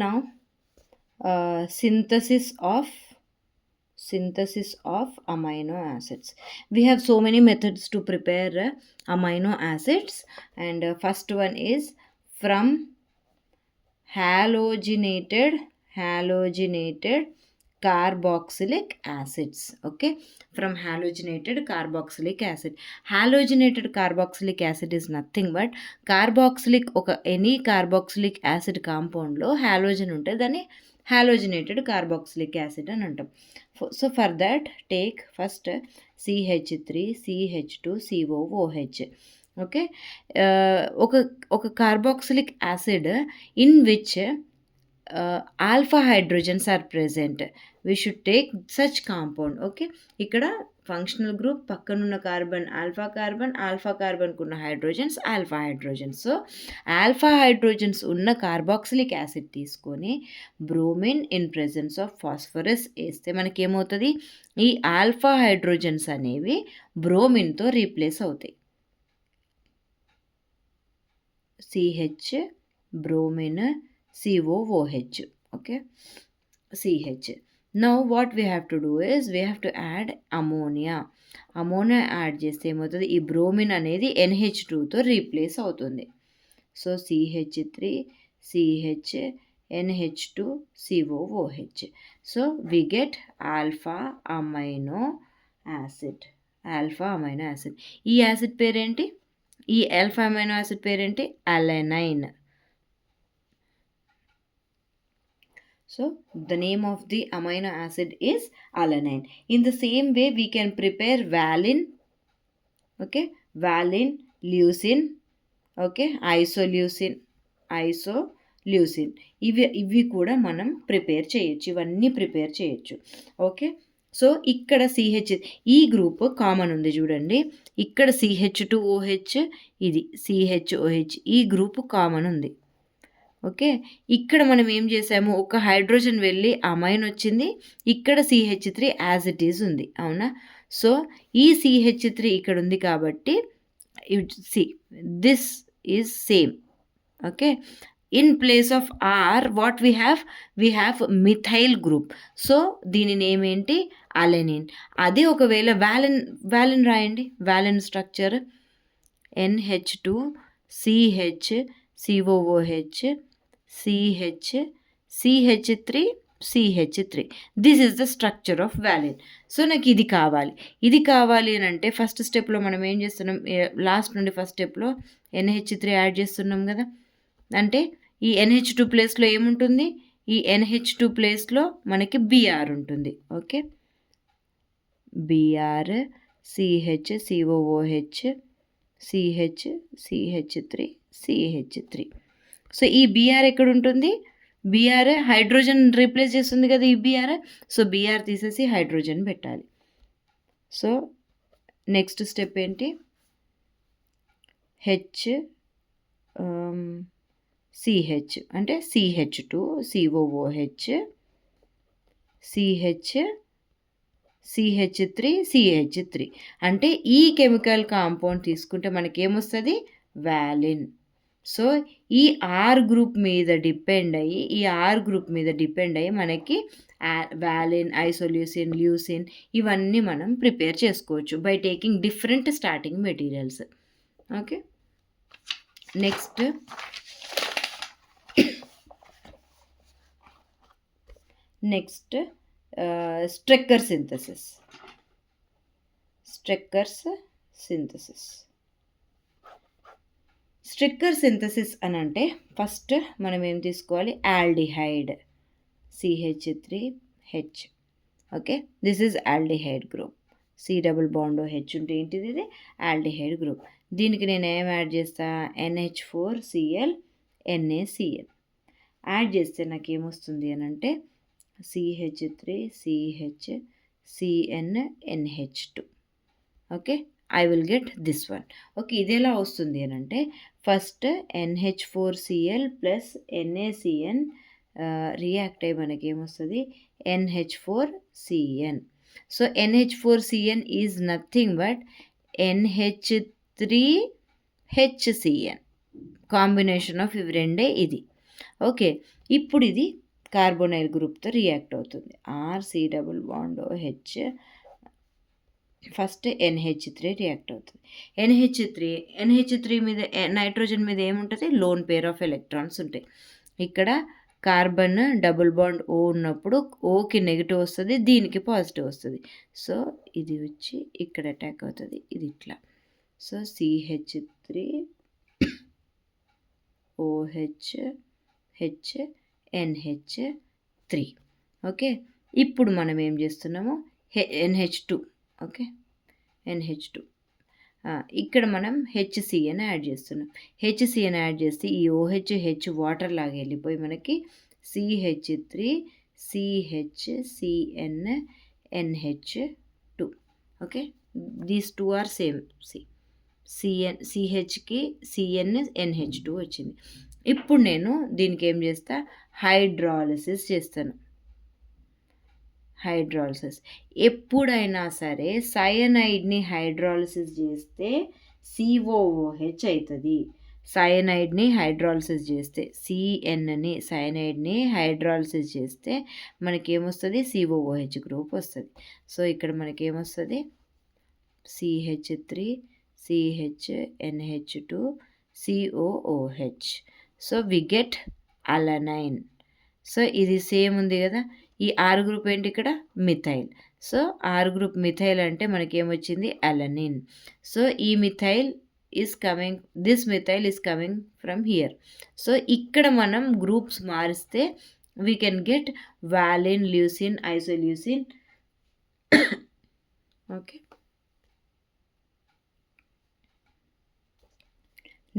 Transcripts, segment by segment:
Now synthesis of amino acids. We have so many methods to prepare amino acids, and first one is from halogenated carboxylic acids. Okay, from halogenated carboxylic acid. Halogenated carboxylic acid is nothing but carboxylic, any carboxylic acid compound లో halogen ఉంటే దాన్ని halogenated carboxylic acid అని అంటాం. So for that take first CH3CH2COOH. Okay, ఒక carboxylic acid in which alpha hydrogens are present. We should take such compound. Okay, ఇక్కడ functional group పక్కనున్న carbon alpha కార్బన్కు ఉన్న hydrogens alpha hydrogens. So alpha hydrogens ఉన్న carboxylic acid తీసుకొని bromine in presence of phosphorus వేస్తే మనకేమవుతుంది, ఈ alpha hydrogens అనేవి బ్రోమిన్తో రీప్లేస్ అవుతాయి. CH bromine COOH. Okay, CH. Now what we have to do is we have to add ammonia. Add చేస్తే ఏమవుతుంది, ఈ బ్రోమిన్ అనేది NH2తో రీప్లేస్ అవుతుంది. So CH3CH NH2COOH. So we get alpha amino acid. ఈ యాసిడ్ పేరేంటి, ఈ ఆల్ఫా అమైనో యాసిడ్ పేరేంటి, alanine. So the name of the amino acid is alanine. In the same way we can prepare valine. Okay, valine, leucine, okay, isoleucine. ఇవి కూడా మనం prepare చేయొచ్చు, ఇవన్నీ prepare చేయొచ్చు. ఓకే, సో ఇక్కడ ఈ గ్రూప్ కామన్ ఉంది చూడండి, ఇక్కడ CH2OH, ఇది CHOH, ఈ గ్రూప్ కామన్ ఉంది. ఓకే, ఇక్కడ మనం ఏం చేసాము, ఒక హైడ్రోజన్ వెళ్ళి అమైన్ వచ్చింది, ఇక్కడ CH3 యాజ్ ఇట్ ఈజ్ ఉంది, అవునా. సో ఈ CH3 ఇక్కడ ఉంది కాబట్టి this is same. Okay, in place of R what we have methyl group. So దీని నేమ్ ఏంటి, అలెనిన్. అది ఒకవేళ వ్యాలిన్ రాయండి, valine structure NH2CH COOH CH3. This is the structure of valine. So నాకు ఇది కావాలి అని అంటే ఫస్ట్ స్టెప్లో మనం ఏం చేస్తున్నాం, లాస్ట్ నుండి ఫస్ట్ స్టెప్లో NH3 యాడ్ చేస్తున్నాం కదా. అంటే ఈ NH2 ప్లేస్లో ఏముంటుంది, ఈ NH2 ప్లేస్లో మనకి Br ఉంటుంది. Okay, Br CH COOH CH3. So ఈ Br ఎక్కడ ఉంటుంది, Br హైడ్రోజన్ రీప్లేస్ చేస్తుంది కదా ఈ Br. సో Br తీసేసి హైడ్రోజన్ పెట్టాలి. సో నెక్స్ట్ స్టెప్ ఏంటి, CH అంటే CH2COOH CH3 అంటే ఈ కెమికల్ కాంపౌండ్ తీసుకుంటే మనకేమొస్తుంది, వ్యాలిన్. సో ఈ ఆర్ గ్రూప్ మీద డిపెండ్ అయ్యి మనకి వాలిన్, ఐసోల్యూసిన్, ల్యూసిన్ ఇవన్నీ మనం ప్రిపేర్ చేసుకోవచ్చు by taking different starting materials. Okay, next Strecker synthesis. Strecker synthesis అని అంటే ఫస్ట్ మనం ఏం తీసుకోవాలి, aldehyde CH3H. Okay, this is aldehyde group. C double bond H ఉంటే ఏంటిది, ఇది ఆల్డిహైడ్ గ్రూప్. దీనికి నేను ఏం యాడ్ చేస్తా, NH4Cl NaCl యాడ్ చేస్తే నాకు ఏమొస్తుంది అని అంటే CH3CH CnNH2. Okay, I will get this one. Okay, ఇది ఎలా వస్తుంది అని అంటే first NH4Cl plus NaCN react అయ్యి మనకి ఏమొస్తుంది, NH4Cn. So NH4Cn is nothing but NH3HCN, combination of ఇవి రెండే ఇది. ఓకే. ఇప్పుడు ఇది కార్బోనైల్ గ్రూప్‌తో రియాక్ట్ అవుతుంది. RC double bond OH first NH3 react అవుతుంది. NH3 మీద నైట్రోజన్ మీద ఏముంటది? లోన్ పెయిర్ ఆఫ్ ఎలక్ట్రాన్స్ ఉంటాయి. ఇక్కడ కార్బన్ డబుల్ బాండ్ O ఉన్నప్పుడు Oకి నెగెటివ్ వస్తది. దీనికి పాజిటివ్ వస్తది. సో, ఇది వచ్చి ఇక్కడ అటాక్ అవుతది. ఇది ఇట్లా. So, CH3 OH H NH3 okay. ఇప్పుడు మనం ఏం చేస్తున్నాము? NH2 okay. NH2 ఇక్కడ మనం HCN యాడ్ చేస్తున్నాం. HCN యాడ్ చేస్తే ఈ OH H వాటర్ లాగా వెళ్ళిపోయి మనకి CH3 CHCN NH2 okay. These two are same. CHకి CN NH2 వచ్చింది. ఇప్పుడు నేను దీనికి ఏం చేస్తా? హైడ్రాలిసిస్ చేస్తాను. హైడ్రాలిసిస్ ఎప్పుడైనా సరే సయనైడ్ని హైడ్రాలిసిస్ చేస్తే COOH అవుతుంది. సయనైడ్ని హైడ్రాలిసిస్ చేస్తే సయనైడ్ని హైడ్రాలిసిస్ చేస్తే మనకేమొస్తుంది? COOH గ్రూప్ వస్తుంది. సో ఇక్కడ మనకేమొస్తుంది? CH3 CHNH2 COOH. So we get alanine. So ఇది సేమ్ ఉంది కదా. ఈ R గ్రూప్ ఏంటి ఇక్కడ? Methyl. So R group methyl అంటే మనకేమొచ్చింది? అలనిన్. సో ఈ methyl this methyl is coming from here. So ఇక్కడ మనం గ్రూప్స్ మారిస్తే we can get valine, leucine, isoleucine. Okay.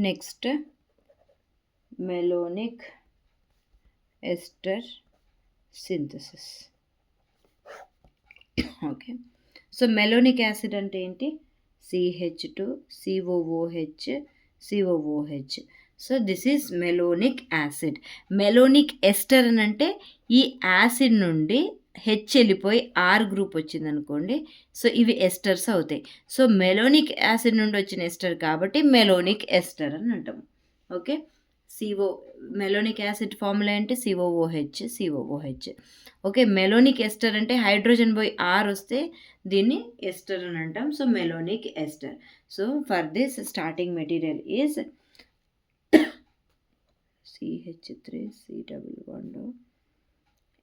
Next malonic ester synthesis. Okay. So malonic acid అంటే ఏంటి? CH2 COOH COOH. So this is malonic acid. Malonic ester అని అంటే ఈ acid నుండి H వెళ్ళిపోయి R గ్రూప్ వచ్చింది అనుకోండి. సో ఇవి ఎస్టర్స్ అవుతాయి. సో మెలోనిక్ యాసిడ్ నుండి వచ్చిన ఎస్టర్ కాబట్టి మెలోనిక్ ఎస్టర్ అని అంటాము. ఓకే. మెలోనిక్ యాసిడ్ ఫార్ములా ఏంటి? COOH. ఓకే. మెలోనిక్ ఎస్టర్ అంటే హైడ్రోజన్ పోయి R వస్తే దీన్ని ఎస్టర్ అని అంటాం. So malonic ester. So for this starting material is CH3 C double bond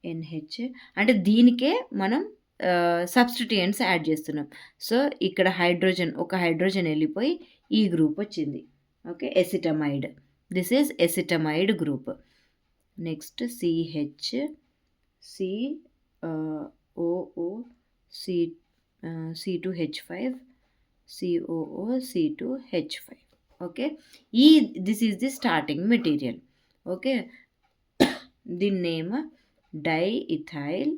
NH. అంటే దీనికే మనం సబ్స్టిట్యూయెంట్స్ యాడ్ చేస్తున్నాం. సో ఇక్కడ ఒక హైడ్రోజన్ వెళ్ళిపోయి ఈ గ్రూప్ వచ్చింది. Okay. Acetamide. This is acetamide group. Next CH COO C2H5 COO C2H5. Okay. This is the starting material. Okay. దీని name diethyl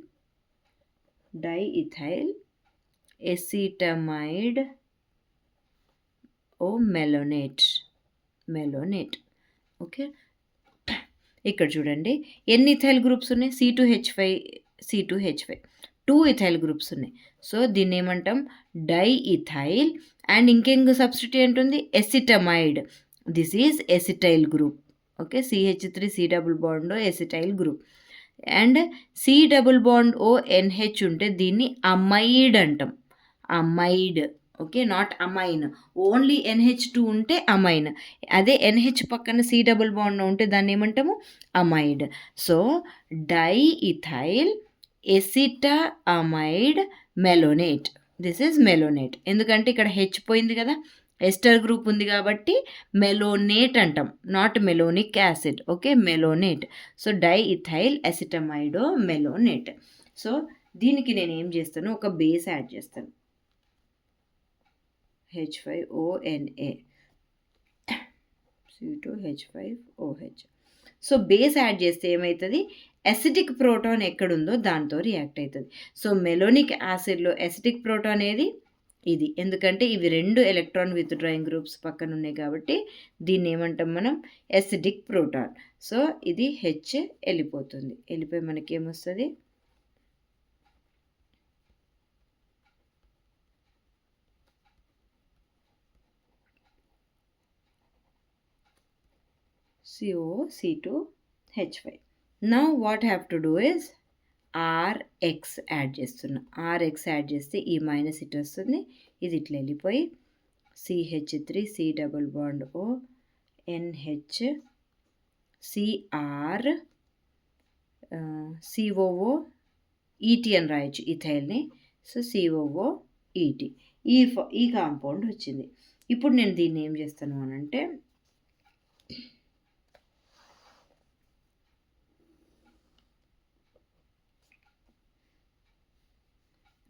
acetamide malonate. Okay. ఇక్కడ చూడండి ఎన్ని ఇథైల్ గ్రూప్స్ ఉన్నాయి? C2H5 2 ఇథైల్ గ్రూప్స్ ఉన్నాయి. So దీన్ని ఏమంటాం? Diethyl. And ఇంకేం substituent ఉంది? Acetamide. This is acetyl group. Okay. CH3 C double bond acetyl group. And C double bond ONH ఉంటే దీన్ని అమైడ్ అంటాం. Amide. Okay. Not amine. Only NH2 ఉంటే amine. అదే NH పక్కన C డబుల్ బాండ్ ఉంటే దాన్ని ఏమంటాము? Amide. So diethyl acetamide malonate. This is malonate. ఎందుకంటే ఇక్కడ H పోయింది కదా, ఎస్టర్ గ్రూప్ ఉంది కాబట్టి మెలోనేట్ అంటాం. Not malonic acid. Okay. Malonate. So diethyl acetamide malonate. So దీనికి నేను ఏం చేస్తాను? ఒక బేస్ యాడ్ చేస్తాను. H5ONA C2H5OH. So base add చేస్తే ఏమవుతుంది? ఎసిటిక్ ప్రోటాన్ ఎక్కడుందో దాంతో రియాక్ట్ అవుతుంది. సో మెలోనిక్ యాసిడ్లో ఎసిటిక్ ప్రోటాన్ ఏది? ఇది. ఎందుకంటే ఇవి 2 ఎలక్ట్రాన్ విత్డ్రాయింగ్ గ్రూప్స్ పక్కన ఉన్నాయి కాబట్టి దీన్ని ఏమంటాం మనం? Acidic proton. సో ఇది H వెళ్ళిపోతుంది. వెళ్ళిపోయి మనకి ఏమొస్తుంది? COC2 H5. Now what I have to do is RX add చేస్తున్నా. ఆర్ఎక్స్ యాడ్ చేస్తే ఈ మైనస్ ఇటు వస్తుంది, ఇది ఇట్లా వెళ్ళిపోయి CH3 C double bond O NH CR COO ET అని రాయొచ్చు ఇథైల్ని. సో COO ET ఈ కాంపౌండ్ వచ్చింది. ఇప్పుడు నేను దీన్ని ఏం చేస్తాను అని అంటే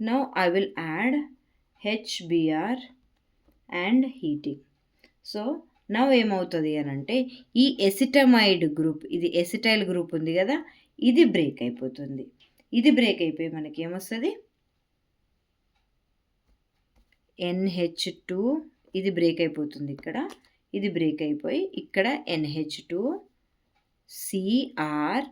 now I will add HBr and heating. So now ఏమవుతుంది అని అంటే ఈ ఎసిటమైడ్ గ్రూప్, ఇది ఎసిటైల్ గ్రూప్ ఉంది కదా, ఇది బ్రేక్ అయిపోతుంది. ఇది బ్రేక్ అయిపోయి మనకి ఏమొస్తుంది NH2, ఇది బ్రేక్ అయిపోతుంది ఇక్కడ, ఇది బ్రేక్ అయిపోయి ఇక్కడ NH2 CR,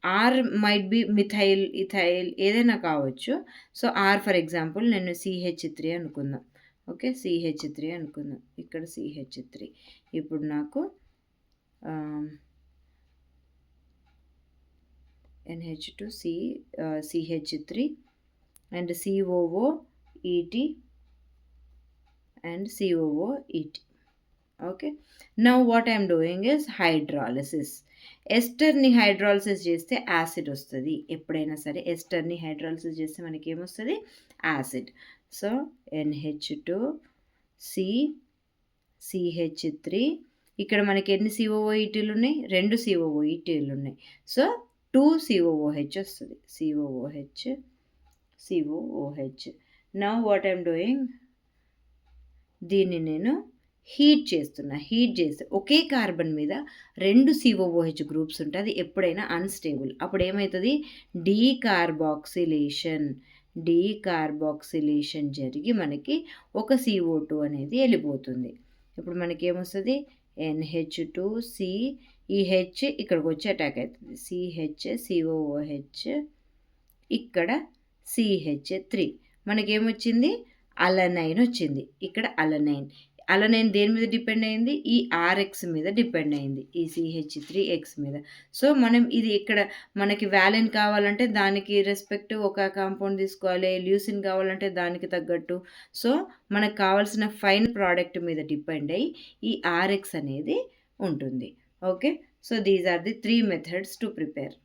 R might be methyl ethyl ఏదైనా కావచ్చు. సో ఆర్ ఫర్ ఎగ్జాంపుల్ నేను CH3 అనుకుందాం. ఓకే, CH3 అనుకుందాం, ఇక్కడ CH3. ఇప్పుడు నాకు NH2 CH3 and COO ET and COO ET. Okay, now what I'm doing is hydrolysis. ఎస్టర్ని హైడ్రాలిసిస్ చేస్తే యాసిడ్ వస్తుంది. ఎప్పుడైనా సరే ఎస్టర్ని హైడ్రాలిసిస్ చేస్తే మనకి ఏమొస్తుంది, యాసిడ్. సో NH2 CH3, ఇక్కడ మనకి ఎన్ని COOETలు ఉన్నాయి, 2 COOETలు ఉన్నాయి. సో 2 COOH వస్తుంది, COOH. Now what I'm doing, దీన్ని నేను హీట్ చేస్తున్నా. హీట్ చేస్తే ఒకే కార్బన్ మీద 2 COOH గ్రూప్స్ ఉంటే అది ఎప్పుడైనా అన్స్టేబుల్. అప్పుడు ఏమవుతుంది, డీకార్బాక్సిలేషన్ జరిగి మనకి ఒక CO2 అనేది వెళ్ళిపోతుంది. ఇప్పుడు మనకి ఏమొస్తుంది NH2C, ఈ H ఇక్కడికి వచ్చి అటాక్ అవుతుంది, COOH, ఇక్కడ CH3, మనకేమొచ్చింది అలనైన్ వచ్చింది. ఇక్కడ అలనైన్ దేని మీద డిపెండ్ అయింది, ఈ ఆర్ఎక్స్ మీద డిపెండ్ అయింది, ఈ CH3X మీద. సో మనం ఇది ఇక్కడ మనకి వ్యాలిన్ కావాలంటే దానికి రెస్పెక్ట్ ఒక కాంపౌండ్ తీసుకోవాలి, ల్యూసిన్ కావాలంటే దానికి తగ్గట్టు. సో మనకు కావాల్సిన ఫైనల్ ప్రోడక్ట్ మీద డిపెండ్ అయ్యి ఈ ఆర్ఎక్స్ అనేది ఉంటుంది. Okay, so these are the 3 methods to prepare.